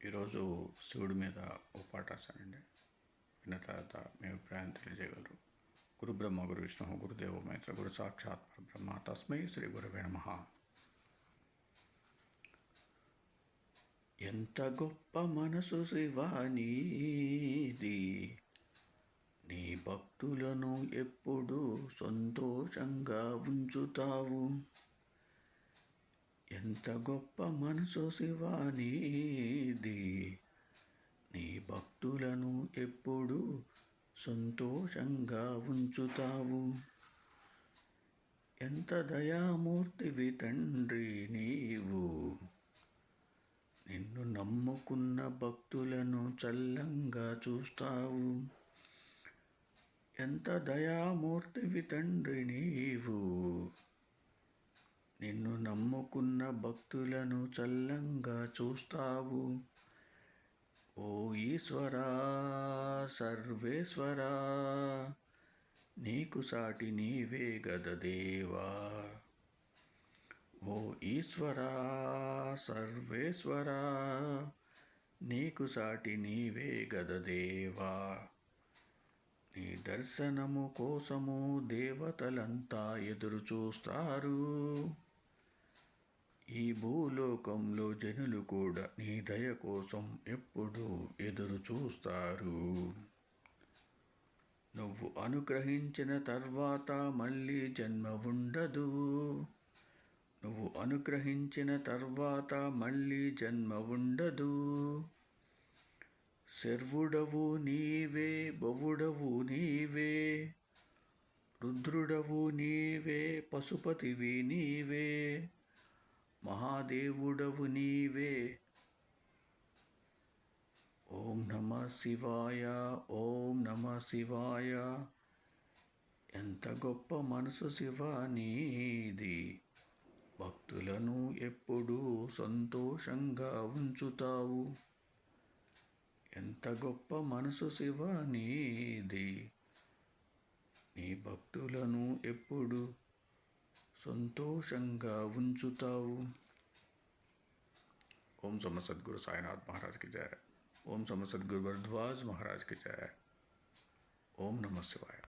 ఈరోజు శివుడి మీద ఒక పాట రాశానండి. విన్న తర్వాత మీ అభిప్రాయం తెలియజేయగలరు. గురు బ్రహ్మ గురు విష్ణు గురుదేవో మహేశ్వర గురు సాక్షాత్ పరబ్రహ్మ తస్మై శ్రీ గురవే నమః. ఎంత గొప్ప మనసు శివానీది, నీ భక్తులను ఎప్పుడు సంతోషంగా ఉంచుతావు. ఎంత గొప్ప మనసు శివానీది, నీ భక్తులను ఎప్పుడు సంతోషంగా ఉంచుతావు. ఎంత దయామూర్తివి తండ్రి నీవు, నిన్ను నమ్ముకున్న భక్తులను చల్లంగా చూస్తావు. ఎంత దయామూర్తివి తండ్రి నీవు, నిన్ను నమ్ముకున్న భక్తులను చల్లంగా చూస్తావు. ఓ ఈశ్వరా సర్వేశ్వరా, నీకు సాటి నీవే గద దేవా. ఓ ఈశ్వరా సర్వేశ్వరా, నీకు సాటి నీవే గద దేవా. నీ దర్శనము కోసము దేవతలంతా ఎదురు చూస్తారు. ఈ భూలోకంలో జనులు కూడా నీ దయ కోసం ఎప్పుడూ ఎదురు చూస్తారు. నువ్వు అనుగ్రహించిన తర్వాత మళ్ళీ జన్మ ఉండదు. నువ్వు అనుగ్రహించిన తర్వాత మళ్ళీ జన్మ ఉండదు. శర్వుడవు నీవే, బవుడవు నీవే, రుద్రుడవు నీవే, పశుపతివి నీవే, మహాదేవుడవు నీవే. ఓం నమ శివాయ, ఓం నమ శివాయ. ఎంత గొప్ప మనసు శివా నీది, భక్తులను ఎప్పుడూ సంతోషంగా ఉంచుతావు. ఎంత గొప్ప మనసు శివా నీది, నీ భక్తులను ఎప్పుడు సంతోషంగా ఉంచుతావు. ఓం సమ సద్గురు సాయినాథ్ महाराज की जय. ఓం సమ సద్గురు భరద్వాజ్ महाराज की जय. ఓం నమ శివాయ.